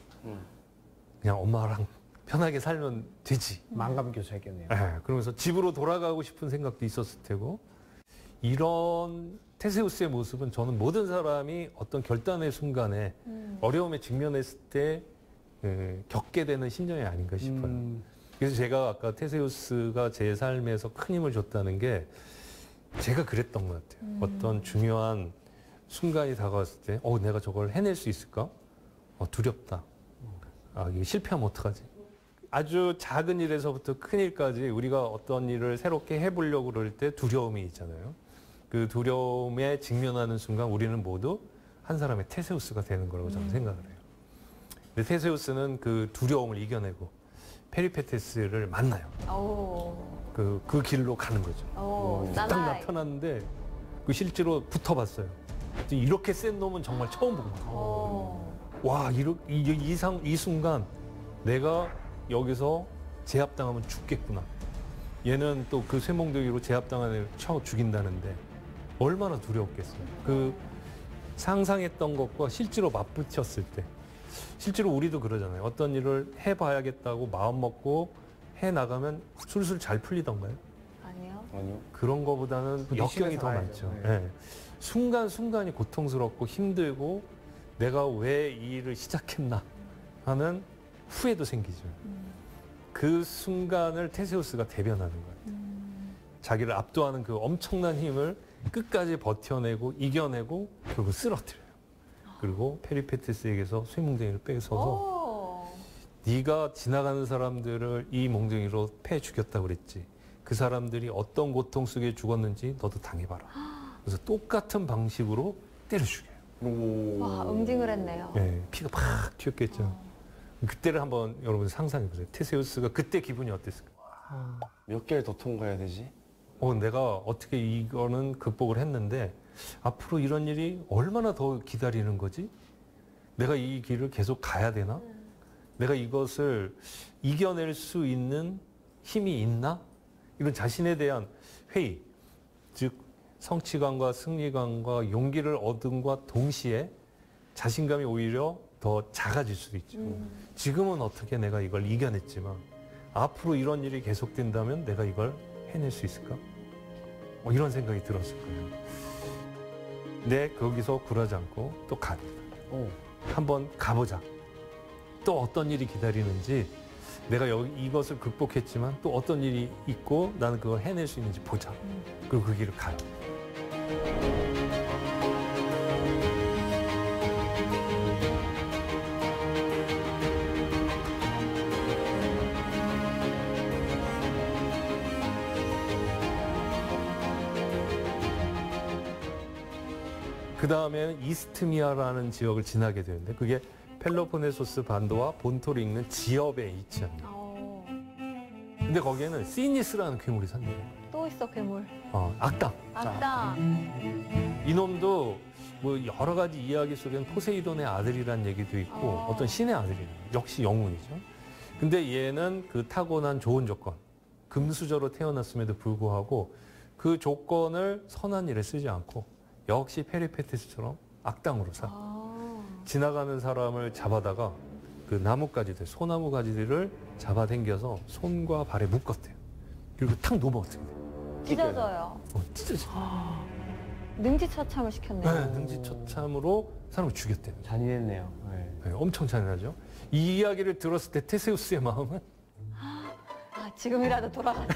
그냥 엄마랑 편하게 살면 되지. 만감 교차했겠네요. 그러면서 집으로 돌아가고 싶은 생각도 있었을 테고 이런 테세우스의 모습은 저는 모든 사람이 어떤 결단의 순간에 어려움에 직면했을 때 겪게 되는 심정이 아닌가 싶어요. 그래서 제가 아까 테세우스가 제 삶에서 큰 힘을 줬다는 게 제가 그랬던 것 같아요. 어떤 중요한 순간이 다가왔을 때 내가 저걸 해낼 수 있을까? 두렵다. 이게 실패하면 어떡하지? 아주 작은 일에서부터 큰 일까지 우리가 어떤 일을 새롭게 해보려고 그럴 때 두려움이 있잖아요. 그 두려움에 직면하는 순간 우리는 모두 한 사람의 테세우스가 되는 거라고 저는 생각을 해요. 근데 테세우스는 그 두려움을 이겨내고 페리페테스를 만나요. 그 길로 가는 거죠. 딱 나타났는데 그 실제로 붙어봤어요. 이렇게 센 놈은 정말 처음 본 거예요. 와, 이 순간 내가 여기서 제압당하면 죽겠구나. 얘는 또 그 쇠몽둥이로 제압당한 애를 쳐 죽인다는데 얼마나 두려웠겠어요. 그 상상했던 것과 실제로 맞붙였을 때 실제로 우리도 그러잖아요. 어떤 일을 해봐야겠다고 마음 먹고 해나가면 술술 잘 풀리던가요? 아니요. 그런 거보다는 역경이 더 많죠. 네. 순간순간이 고통스럽고 힘들고 내가 왜 이 일을 시작했나 하는 후회도 생기죠. 그 순간을 테세우스가 대변하는 거예요. 자기를 압도하는 그 엄청난 힘을 끝까지 버텨내고 이겨내고 결국 쓰러뜨려요. 그리고 페리페테스에게서 쇠몽둥이를 뺏어서 네가 지나가는 사람들을 이 몽둥이로 패 죽였다고 그랬지. 그 사람들이 어떤 고통 속에 죽었는지 너도 당해봐라. 그래서 똑같은 방식으로 때려 죽여요. 와, 응징을 했네요. 네, 피가 팍 튀었겠죠. 그때를 한번 여러분 상상해보세요. 테세우스가 그때 기분이 어땠을까? 몇 개를 더 통과해야 되지? 내가 어떻게 이거는 극복을 했는데 앞으로 이런 일이 얼마나 더 기다리는 거지? 내가 이 길을 계속 가야 되나? 내가 이것을 이겨낼 수 있는 힘이 있나? 이런 자신에 대한 회의, 즉 성취감과 승리감과 용기를 얻음과 동시에 자신감이 오히려 더 작아질 수도 있죠. 지금은 어떻게 내가 이걸 이겨냈지만 앞으로 이런 일이 계속된다면 내가 이걸 해낼 수 있을까? 이런 생각이 들었을 거예요. 근데 거기서 굴하지 않고 또 갑니다. 한번 가보자. 또 어떤 일이 기다리는지, 내가 이것을 극복했지만 또 어떤 일이 있고 나는 그걸 해낼 수 있는지 보자. 그리고 그 길을 가요. 그 다음에는 이스트미아라는 지역을 지나게 되는데 그게 펠로폰네소스 반도와 본토를 잇는 지역에 위치합니다. 근데 거기에는 시니스라는 괴물이 산대요. 또 있어, 괴물. 악당. 악당. 이놈도 뭐 여러 가지 이야기 속에는 포세이돈의 아들이라는 얘기도 있고 어떤 신의 아들이에요. 역시 영웅이죠. 근데 얘는 그 타고난 좋은 조건, 금수저로 태어났음에도 불구하고 그 조건을 선한 일에 쓰지 않고 역시 페리페티스처럼 악당으로 살아. 지나가는 사람을 잡아다가 그 나뭇가지들, 소나무 가지들을 잡아당겨서 손과 발에 묶었대요. 그리고 탁 넘어뜨려요. 찢어져요. 찢어져. 능지처참을 시켰네요. 네, 능지처참으로 사람을 죽였대요. 잔인했네요. 네. 네, 엄청 잔인하죠. 이 이야기를 들었을 때 테세우스의 마음은 지금이라도 돌아가자.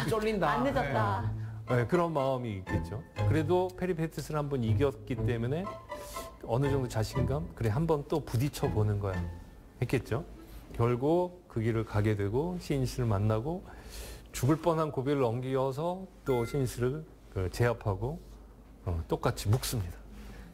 쫄린다. 안 늦었다. 네, 그런 마음이 있겠죠. 그래도 페리페티스를 한번 이겼기 때문에 어느 정도 자신감, 그래 한번 또 부딪혀 보는 거야 했겠죠. 결국 그 길을 가게 되고 시니스를 만나고 죽을 뻔한 고비를 넘겨서 또 시니스를 제압하고 똑같이 묶습니다.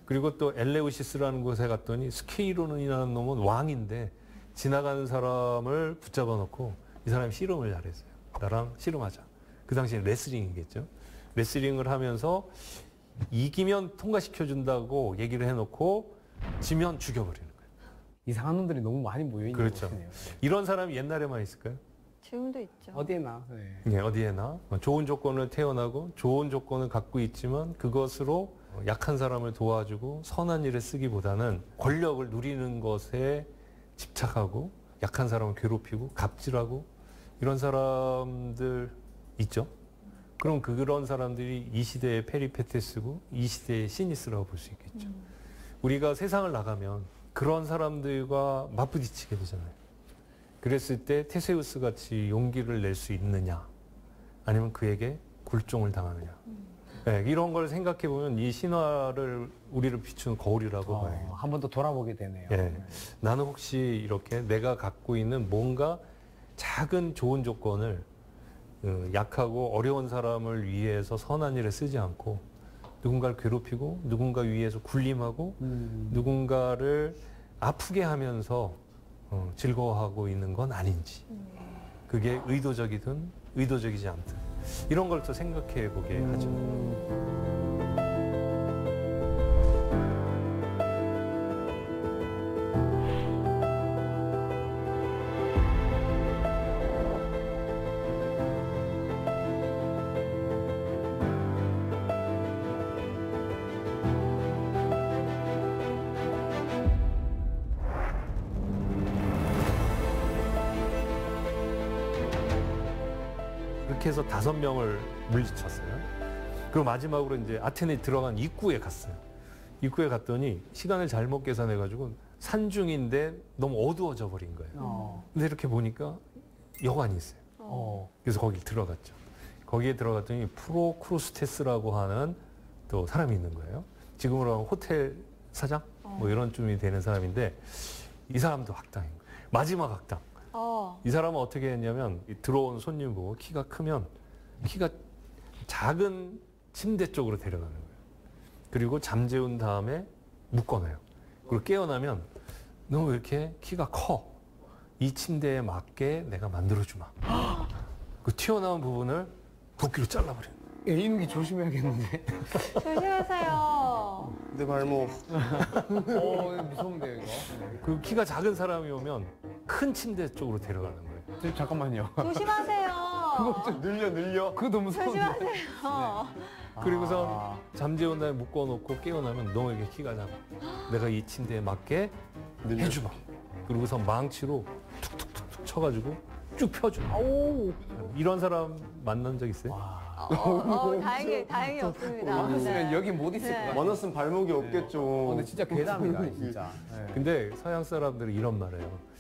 그리고 또 엘레우시스라는 곳에 갔더니 스케이론이라는 놈은 왕인데 지나가는 사람을 붙잡아 놓고 이 사람이 씨름을 잘했어요. 나랑 씨름하자. 그 당시엔 레슬링이겠죠. 레슬링을 하면서 이기면 통과시켜준다고 얘기를 해놓고 지면 죽여버리는 거예요. 이상한 놈들이 너무 많이 모여있는 그렇죠. 곳이네요. 이런 사람이 옛날에만 있을까요? 지금도 있죠. 어디에나. 네. 네, 어디에나 좋은 조건을 태어나고 좋은 조건을 갖고 있지만 그것으로 약한 사람을 도와주고 선한 일에 쓰기보다는 권력을 누리는 것에 집착하고 약한 사람을 괴롭히고 갑질하고 이런 사람들 있죠. 그럼 그런 사람들이 이 시대의 페리페테스고 이 시대의 시니스라고 볼 수 있겠죠. 우리가 세상을 나가면 그런 사람들과 맞부딪히게 되잖아요. 그랬을 때 테세우스 같이 용기를 낼 수 있느냐 아니면 그에게 굴종을 당하느냐. 네, 이런 걸 생각해 보면 이 신화를 우리를 비추는 거울이라고 봐요. 한 번 더 돌아보게 되네요. 네. 나는 혹시 이렇게 내가 갖고 있는 뭔가 작은 좋은 조건을 약하고 어려운 사람을 위해서 선한 일에 쓰지 않고 누군가를 괴롭히고 누군가 위해서 굴림하고 누군가를 아프게 하면서 즐거워하고 있는 건 아닌지, 그게 의도적이든 의도적이지 않든 이런 걸 또 생각해 보게 하죠. 그렇게 해서 5명을 물리쳤어요. 그리고 마지막으로 이제 아테네 들어간 입구에 갔어요. 입구에 갔더니 시간을 잘못 계산해가지고 산중인데 너무 어두워져 버린 거예요. 근데 이렇게 보니까 여관이 있어요. 그래서 거길 들어갔죠. 거기에 들어갔더니 프로크루스테스라고 하는 또 사람이 있는 거예요. 지금으로 하면 호텔 사장? 뭐 이런 쯤이 되는 사람인데 이 사람도 악당인 거예요. 마지막 악당. 이 사람은 어떻게 했냐면 들어온 손님 보고 키가 크면 키가 작은 침대 쪽으로 데려가는 거예요. 그리고 잠재운 다음에 묶어놔요. 그리고 깨어나면 너 왜 이렇게 키가 커? 이 침대에 맞게 내가 만들어주마. 그 튀어나온 부분을 도끼로 잘라버려요. 이놈이 조심해야겠는데. 조심하세요. 내 발목. 무서운데요, 이거. 그 키가 작은 사람이 오면 큰 침대 쪽으로 데려가는 거예요. 선생님, 잠깐만요. 조심하세요. 늘려. 그거 너무 무서운데. 조심하세요. 그리고선 잠재운 다음에 묶어놓고 깨어나면 너에게 키가 작아. 내가 이 침대에 맞게 해주마. 그리고선 망치로 툭툭툭툭 쳐가지고 쭉 펴주마. 이런 사람 만난 적 있어요? 다행히 없습니다. 많았으면 네. 여기 못 있을 것 같아요. 많았으면 발목이 없겠죠. 근데 진짜 괴담이다, 진짜. 네. 근데 서양 사람들은 이런 말을 해요.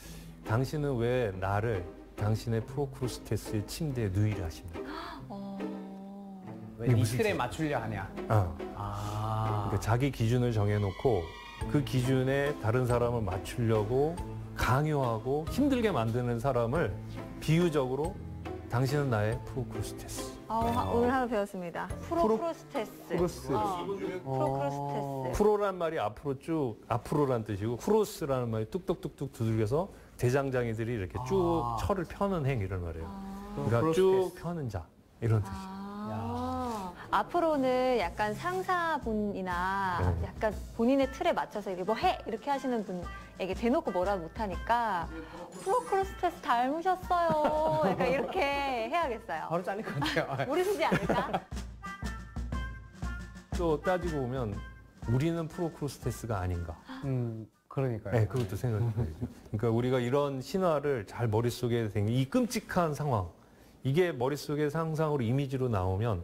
당신은 왜 나를 당신의 프로크루스테스의 침대에 누이를 하십니까? 왜 이 틀에 맞추려 하냐. 그러니까 자기 기준을 정해놓고 그 기준에 다른 사람을 맞추려고 강요하고 힘들게 만드는 사람을 비유적으로 당신은 나의 프로크루스테스. 오늘 하나 배웠습니다. 프로크루스테스. 프로스. 프로크루스테스. 프로란 말이 앞으로란 뜻이고 크로스라는 말이 뚝뚝뚝뚝 두들겨서 대장장이들이 이렇게 쭉 철을 펴는 행위를 말해요. 그러니까 쭉 펴는 자 이런 뜻이에요. 앞으로는 약간 상사분이나 약간 본인의 틀에 맞춰서 이게 뭐 해! 이렇게 하시는 분에게 대놓고 뭐라 못하니까 프로크루스테스 닮으셨어요. 약간 이렇게 해야겠어요. 바로 잘릴 것 같아요. 모르시지 않을까? 또 따지고 보면 우리는 프로크루스테스가 아닌가. 그러니까요. 네, 그것도 생각이 들어요. 그러니까 우리가 이런 신화를 잘 머릿속에 생긴 이 끔찍한 상황, 이게 머릿속에 상상으로 이미지로 나오면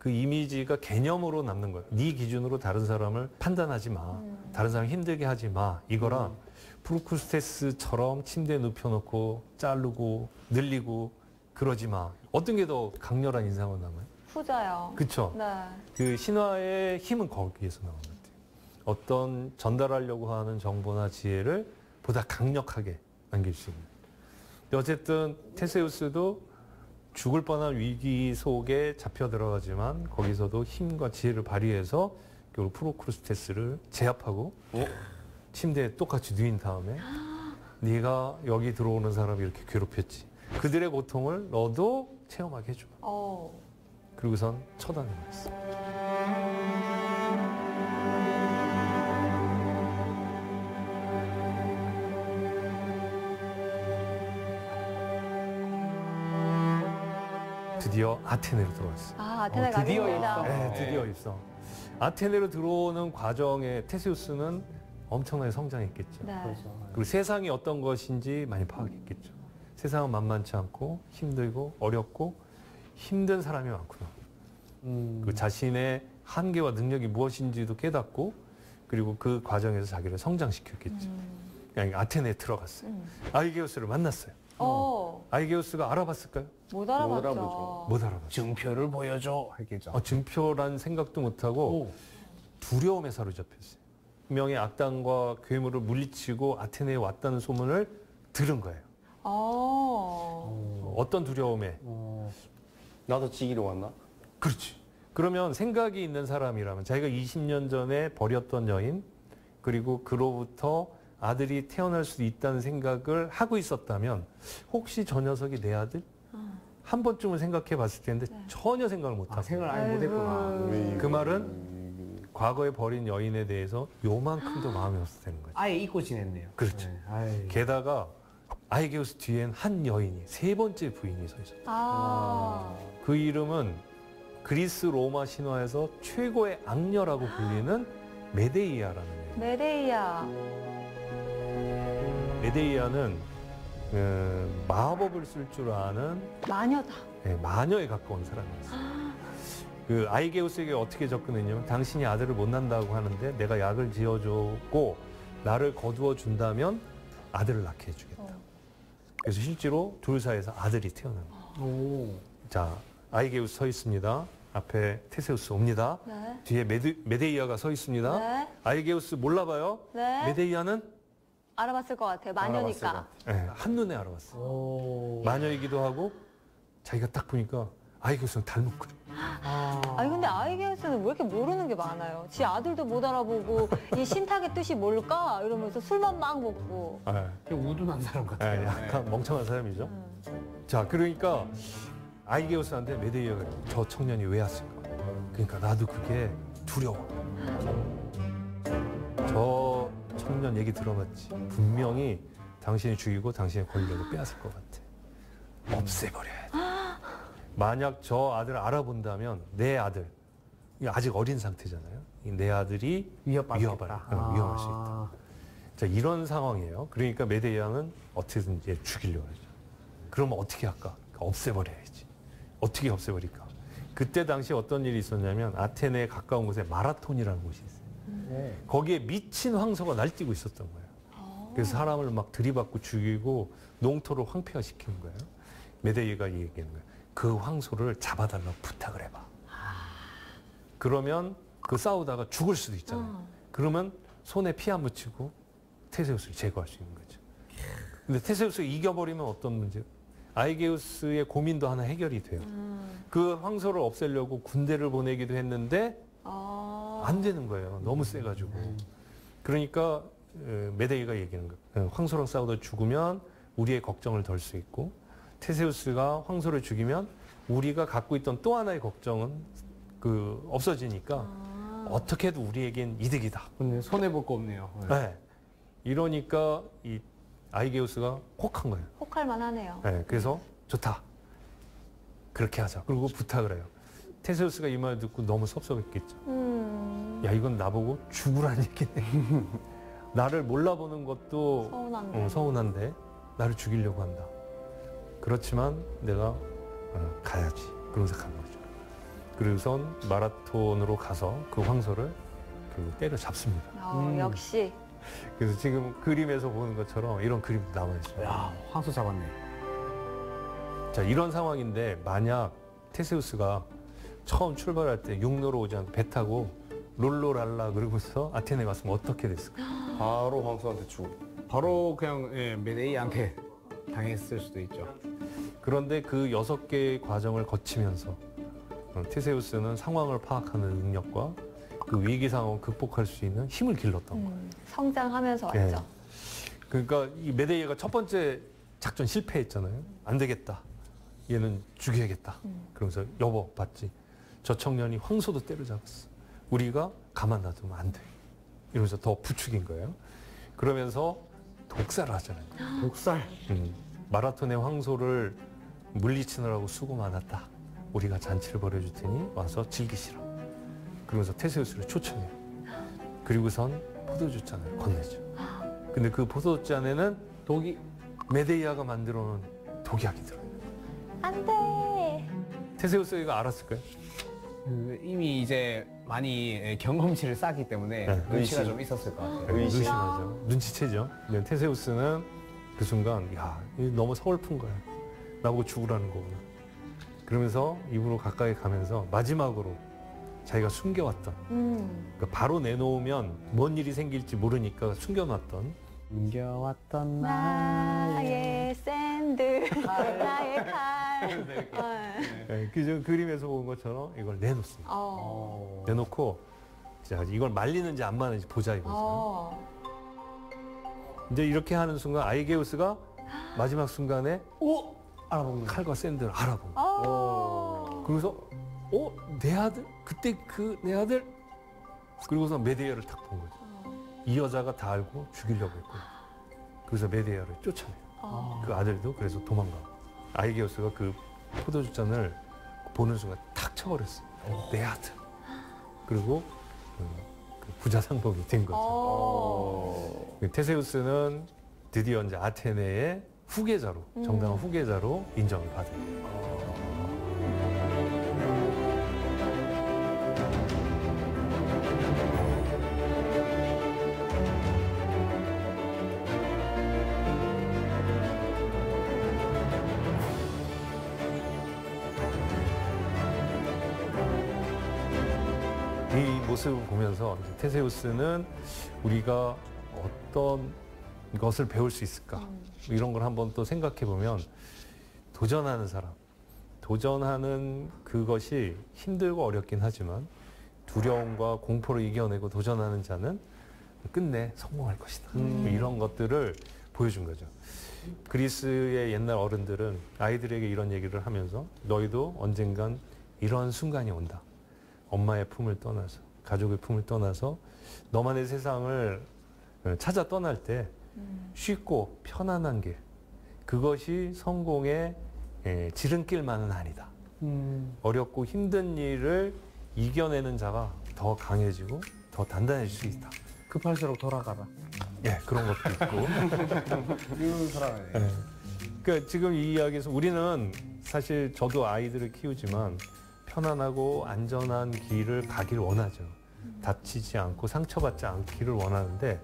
그 이미지가 개념으로 남는 거예요. 네 기준으로 다른 사람을 판단하지 마. 다른 사람 힘들게 하지 마. 이거랑 프로크루스테스처럼 침대에 눕혀놓고 자르고 늘리고 그러지 마. 어떤 게 더 강렬한 인상으로 남아요? 후자요. 그렇죠. 네. 그 신화의 힘은 거기에서 나오는 것 같아요. 어떤 전달하려고 하는 정보나 지혜를 보다 강력하게 남길 수 있는. 근데 어쨌든 테세우스도 죽을 뻔한 위기 속에 잡혀 들어가지만 거기서도 힘과 지혜를 발휘해서 결국 프로크루스테스를 제압하고 침대에 똑같이 누인 다음에 네가 여기 들어오는 사람이 이렇게 괴롭혔지. 그들의 고통을 너도 체험하게 해주마. 그리고선 처단을 했어. 드디어 아테네로 들어왔어. 아테네 드디어 가겠습니다. 네, 드디어 있어. 아테네로 들어오는 과정에 테세우스는 엄청나게 성장했겠죠. 네. 그리고 세상이 어떤 것인지 많이 파악했겠죠. 세상은 만만치 않고 힘들고 어렵고 힘든 사람이 많구나. 그 자신의 한계와 능력이 무엇인지도 깨닫고 그리고 그 과정에서 자기를 성장시켰겠죠. 그냥 아테네에 들어갔어요. 아이게우스를 만났어요. 아이게우스가 알아봤을까요? 못 알아봤죠. 알아보죠. 못 알아봤죠. 증표를 보여줘. 했겠죠. 증표란 생각도 못하고 두려움에 사로잡혔어요. 분명히 악당과 괴물을 물리치고 아테네에 왔다는 소문을 들은 거예요. 어떤 두려움에? 나도 지기로 왔나? 그렇지. 그러면 생각이 있는 사람이라면 자기가 20년 전에 버렸던 여인 그리고 그로부터 아들이 태어날 수도 있다는 생각을 하고 있었다면 혹시 저 녀석이 내 아들? 한 번쯤은 생각해 봤을 텐데 전혀 생각을 못하고 생각을 아예 못했구나. 그 말은 과거에 버린 여인에 대해서 요만큼도 마음이 없었다는 거죠. 아예 잊고 지냈네요. 그렇죠. 네. 게다가 아이게우스 뒤엔 한 여인이 세 번째 부인이 서 있었다. 그 이름은 그리스 로마 신화에서 최고의 악녀라고 불리는 메데이아라는 애예요. 메데이아. 메데이아는 마법을 쓸 줄 아는 마녀다. 마녀에 가까운 사람이었어요. 그 아이게우스에게 어떻게 접근했냐면 당신이 아들을 못 낳는다고 하는데 내가 약을 지어주고 나를 거두어 준다면 아들을 낳게 해주겠다. 그래서 실제로 둘 사이에서 아들이 태어난 거예요. 자, 아이게우스 서 있습니다. 앞에 테세우스 옵니다. 네. 뒤에 메데이아가 서 있습니다. 네. 아이게우스 몰라봐요. 네. 메데이아는 알아봤을 것 같아요. 마녀니까. 한눈에 알아봤어요. 마녀이기도 하고 자기가 딱 보니까 아이게우스는 닮은 거예요. 아니 근데 아이게우스는 왜 이렇게 모르는 게 많아요? 지 아들도 못 알아보고 이 신탁의 뜻이 뭘까? 이러면서 술만 막 먹고. 우둔한 사람 같아요. 약간 멍청한 사람이죠. 자, 그러니까 아이게우스한테 메데이아가 저 청년이 왜 왔을까? 그러니까 나도 그게 두려워. 저 청년 얘기 들어봤지. 분명히 당신이 죽이고 당신의 권력을 빼앗을 것 같아. 없애버려야 돼. 만약 저 아들을 알아본다면 내 아들, 아직 어린 상태잖아요. 내 아들이 위험할 수 있다. 자, 이런 상황이에요. 그러니까 메데이아는 어떻게든 얘 죽이려고 하죠. 그러면 어떻게 할까? 없애버려야지. 어떻게 없애버릴까? 그때 당시 어떤 일이 있었냐면 아테네에 가까운 곳에 마라톤이라는 곳이 있어요. 거기에 미친 황소가 날뛰고 있었던 거예요. 그래서 사람을 막 들이받고 죽이고 농토를 황폐화시키는 거예요. 메데이아가 얘기하는 거예요. 그 황소를 잡아달라고 부탁을 해봐. 그러면 그 싸우다가 죽을 수도 있잖아요. 그러면 손에 피 안 묻히고 테세우스를 제거할 수 있는 거죠. 근데 테세우스가 이겨버리면 어떤 문제? 아이게우스의 고민도 하나 해결이 돼요. 그 황소를 없애려고 군대를 보내기도 했는데 안 되는 거예요. 너무 세가지고. 그러니까 메데이가 얘기하는 거예요. 황소랑 싸우다 죽으면 우리의 걱정을 덜 수 있고 테세우스가 황소를 죽이면 우리가 갖고 있던 또 하나의 걱정은 없어지니까 어떻게 해도 우리에겐 이득이다. 근데 손해볼 거 없네요. 네. 이러니까 이 아이게우스가 혹한 거예요. 혹할만 하네요. 네, 그래서 좋다. 그렇게 하자. 그리고 부탁을 해요. 테세우스가 이 말 듣고 너무 섭섭했겠죠. 야, 이건 나보고 죽으라는 얘기네. 나를 몰라보는 것도 서운한데 나를 죽이려고 한다. 그렇지만 내가 가야지. 그런 생각한 거죠. 그래서 마라톤으로 가서 그 황소를 때려 잡습니다. 역시. 그래서 지금 그림에서 보는 것처럼 이런 그림도 남아있어요. 야, 황소 잡았네. 자, 이런 상황인데 만약 테세우스가 처음 출발할 때 육로로 오지 않고 배 타고 롤로랄라 그러고서 아테네 갔으면 어떻게 됐을까? 바로 황소한테 죽. 바로 그냥 메데이한테 당했을 수도 있죠. 그런데 그 6개의 과정을 거치면서 테세우스는 상황을 파악하는 능력과 그 위기 상황을 극복할 수 있는 힘을 길렀던 거예요. 성장하면서 왔죠. 네. 그러니까 이 메데이아가 첫 번째 작전 실패했잖아요. 안 되겠다. 얘는 죽여야겠다. 그러면서 여보 봤지? 저 청년이 황소도 때려잡았어. 우리가 가만 놔두면 안 돼. 이러면서 더 부추긴 거예요. 그러면서 독살을 하잖아요. 독살. 마라톤의 황소를 물리치느라고 수고 많았다. 우리가 잔치를 벌여줄 테니 와서 즐기시라. 그러면서 테세우스를 초청해요. 그리고선 포도주잔을 건네죠. 근데 그 포도주잔에는 독이 메데이아가 만들어 놓은 독약이 들어요. 안 돼. 테세우스가 알았을까요? 이미 이제 많이 경험치를 쌓기 때문에 네. 눈치가 의심. 좀 있었을 것 같아요. 의심. 의심하죠. 눈치채죠. 근데 테세우스는 그 순간 야, 이거 너무 서글픈 거야. 나보고 죽으라는 거구나. 그러면서 입으로 가까이 가면서 마지막으로 자기가 숨겨왔던 그러니까 바로 내놓으면 뭔 일이 생길지 모르니까 숨겨놨던 숨겨왔던 나의 샌드, 나의 칼. 그 그림에서 본 것처럼 이걸 내놓습니다. 내놓고 자, 이걸 말리는지 안 말리는지 보자 이거죠. 이제 이렇게 하는 순간 아이게우스가 마지막 순간에 알아본 거예요. 칼과 샌드를 알아본 거예요. 그래서 내 아들? 그때 내 아들? 그리고서 메데이아를 딱 본 거죠. 이 여자가 다 알고 죽이려고 했고 그래서 메데이아를 쫓아내요. 그 아들도 그래서 도망가고 아이게우스가 그 포도주 잔을 보는 순간 탁 쳐버렸어요. 내 아들. 그리고 그 부자상봉이 된 거죠. 테세우스는 드디어 이제 아테네의 후계자로 정당한 후계자로 인정을 받아요. 이 모습을 보면서 이제 테세우스는 우리가 어떤 것을 배울 수 있을까 이런 걸 한번 또 생각해 보면 도전하는 사람, 도전하는 그것이 힘들고 어렵긴 하지만 두려움과 공포를 이겨내고 도전하는 자는 끝내 성공할 것이다. 이런 것들을 보여준 거죠. 그리스의 옛날 어른들은 아이들에게 이런 얘기를 하면서 너희도 언젠간 이런 순간이 온다. 엄마의 품을 떠나서 가족의 품을 떠나서 너만의 세상을 찾아 떠날 때 쉽고 편안한 길. 그것이 성공의 지름길만은 아니다. 어렵고 힘든 일을 이겨내는 자가 더 강해지고 더 단단해질 수 있다. 급할수록 돌아가라. 예, 그런 것도 있고. 이런 사람이. 예. 그러니까 지금 이 이야기에서 우리는 사실 저도 아이들을 키우지만 편안하고 안전한 길을 가길 원하죠. 다치지 않고 상처받지 않기를 원하는데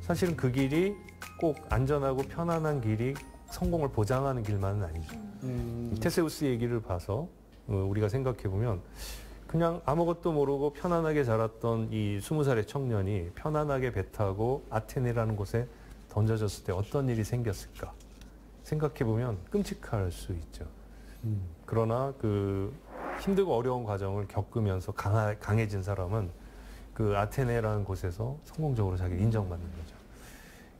사실은 그 길이 꼭 안전하고 편안한 길이 성공을 보장하는 길만은 아니죠. 테세우스 얘기를 봐서 우리가 생각해 보면 그냥 아무것도 모르고 편안하게 자랐던 이 20살의 청년이 편안하게 배 타고 아테네라는 곳에 던져졌을 때 어떤 일이 생겼을까 생각해 보면 끔찍할 수 있죠. 그러나 그 힘들고 어려운 과정을 겪으면서 강해진 사람은 그 아테네라는 곳에서 성공적으로 자기를 인정받는 거죠.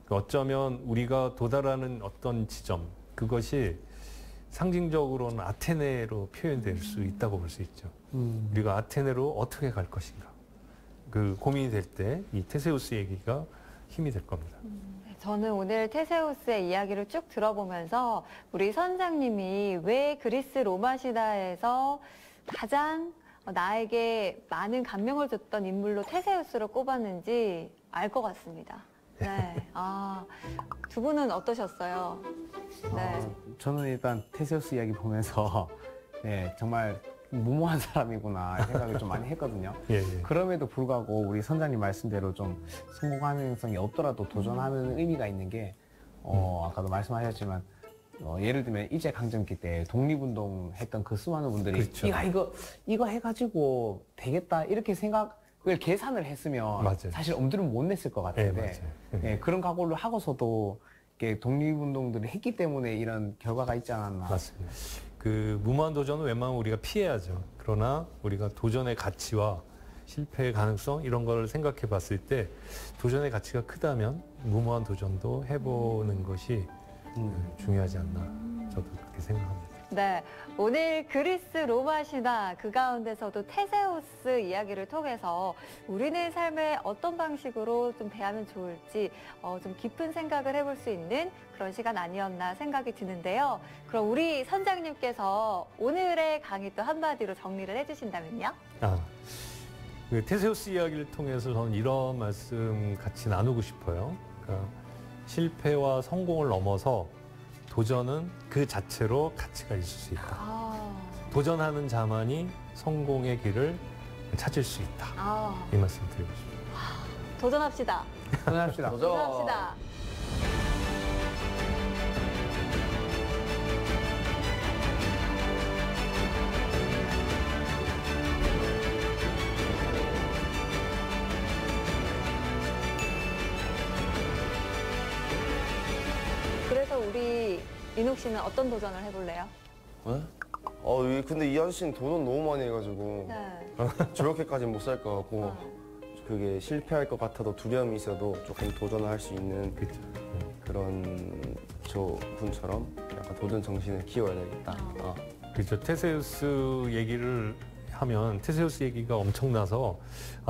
어쩌면 우리가 도달하는 어떤 지점, 그것이 상징적으로는 아테네로 표현될 수 있다고 볼 수 있죠. 우리가 아테네로 어떻게 갈 것인가. 그 고민이 될 때 이 테세우스 얘기가 힘이 될 겁니다. 저는 오늘 테세우스의 이야기를 쭉 들어보면서 우리 선장님이 왜 그리스 로마 시대에서 가장 나에게 많은 감명을 줬던 인물로 테세우스를 꼽았는지 알 것 같습니다. 네. 두 분은 어떠셨어요? 네. 저는 일단 테세우스 이야기 보면서 네, 정말 무모한 사람이구나 생각을 좀 많이 했거든요. 예, 예. 그럼에도 불구하고 우리 선장님 말씀대로 좀 성공 가능성이 없더라도 도전하는 의미가 있는 게 아까도 말씀하셨지만 예를 들면 일제강점기 때 독립운동 했던 그 수많은 분들이 그렇죠. 이거 해가지고 되겠다 이렇게 생각을 계산을 했으면 맞아요. 사실 엄두를 못 냈을 것 예, 같은데 맞아요. 예, 그런 각오를 하고서도 이렇게 독립운동들을 했기 때문에 이런 결과가 있지 않았나. 맞습니다. 그 무모한 도전은 웬만하면 우리가 피해야죠. 그러나 우리가 도전의 가치와 실패의 가능성 이런 걸 생각해 봤을 때 도전의 가치가 크다면 무모한 도전도 해보는 것이 중요하지 않나 저도 그렇게 생각합니다. 네, 오늘 그리스 로마 신화 그 가운데서도 테세우스 이야기를 통해서 우리네 삶에 어떤 방식으로 좀 대하면 좋을지 좀 깊은 생각을 해볼 수 있는 그런 시간 아니었나 생각이 드는데요. 그럼 우리 선장님께서 오늘의 강의 또 한마디로 정리를 해주신다면요? 그 테세우스 이야기를 통해서 저는 이런 말씀 같이 나누고 싶어요. 그러니까 실패와 성공을 넘어서 도전은 그 자체로 가치가 있을 수 있다. 도전하는 자만이 성공의 길을 찾을 수 있다. 이 말씀 드리고 싶습니다. 도전합시다. 도전합시다. 도전합시다. 그래서 우리 민욱 씨는 어떤 도전을 해볼래요? 네? 근데 이 아저씨는 도전 너무 많이 해가지고 네. 저렇게까지는 못 살 것 같고 그게 실패할 것 같아도 두려움이 있어도 조금 도전을 할 수 있는 그런 저분처럼 약간 도전 정신을 키워야 되겠다. 그렇죠. 테세우스 얘기를 하면 테세우스 얘기가 엄청나서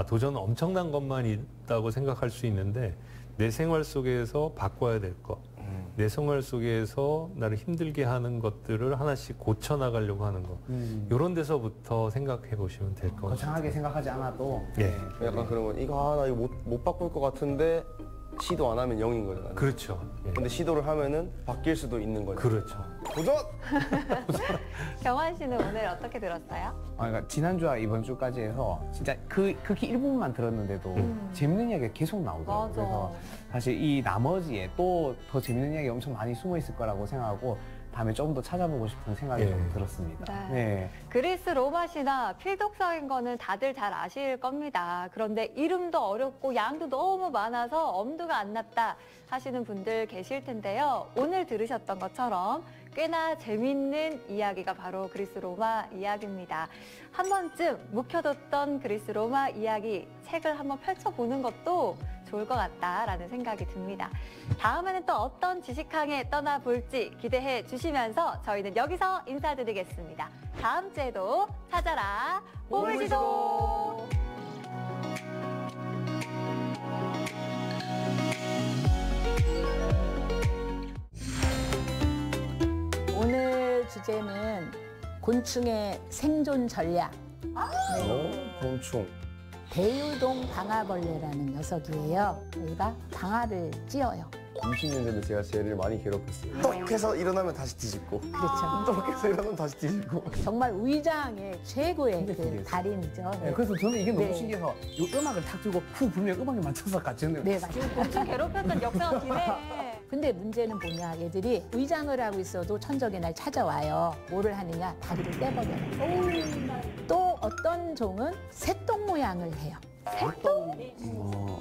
도전은 엄청난 것만 있다고 생각할 수 있는데 내 생활 속에서 바꿔야 될 것, 내 생활 속에서 나를 힘들게 하는 것들을 하나씩 고쳐나가려고 하는 것, 이런 데서부터 생각해 보시면 될 것 같아요. 거창하게 생각하지 않아도 예. 약간 그런 건 이거 이거 못 바꿀 것 같은데 시도 안 하면 0인 거잖아요. 그렇죠. 예. 근데 시도를 하면은 바뀔 수도 있는 거죠. 그렇죠. 도전! 경환 씨는 오늘 어떻게 들었어요? 그러니까 지난주와 이번 주까지 해서 진짜 극히 일부분만 들었는데도 재밌는 이야기가 계속 나오더라고요. 맞아. 그래서 사실 이 나머지에 또 더 재밌는 이야기 엄청 많이 숨어 있을 거라고 생각하고 다음에 조금 더 찾아보고 싶은 생각이 예. 좀 들었습니다. 네. 그리스 로마 신화 필독서인 거는 다들 잘 아실 겁니다. 그런데 이름도 어렵고 양도 너무 많아서 엄두가 안 났다 하시는 분들 계실 텐데요. 오늘 들으셨던 것처럼 꽤나 재밌는 이야기가 바로 그리스 로마 이야기입니다. 한 번쯤 묵혀뒀던 그리스 로마 이야기 책을 한번 펼쳐보는 것도 좋을 것 같다라는 생각이 듭니다. 다음에는 또 어떤 지식항에 떠나볼지 기대해 주시면서 저희는 여기서 인사드리겠습니다. 다음 주에도 찾아라 보물지도. 곤충의 생존 전략. 곤충. 대유동 방아벌레라는 녀석이에요. 얘가 방아를 찧어요. 20년 전에 제가 쟤를 많이 괴롭혔어요. 똑 해서 일어나면 다시 뒤집고. 그렇죠. 똑 해서 일어나면 다시 뒤집고. 정말 위장의 최고의 그 신기했어요. 달인이죠. 네, 그래서 저는 이게 너무 네. 신기해서 이 음악을 탁 들고 후 부르면 음악에 맞춰서 같이 하는 네, 맞아요. 곤충 괴롭혔던 역사가 기네. 근데 문제는 뭐냐, 얘들이 위장을 하고 있어도 천적이 날 찾아와요. 뭐를 하느냐, 다리를 떼버려요. 또 어떤 종은 새똥 모양을 해요. 어,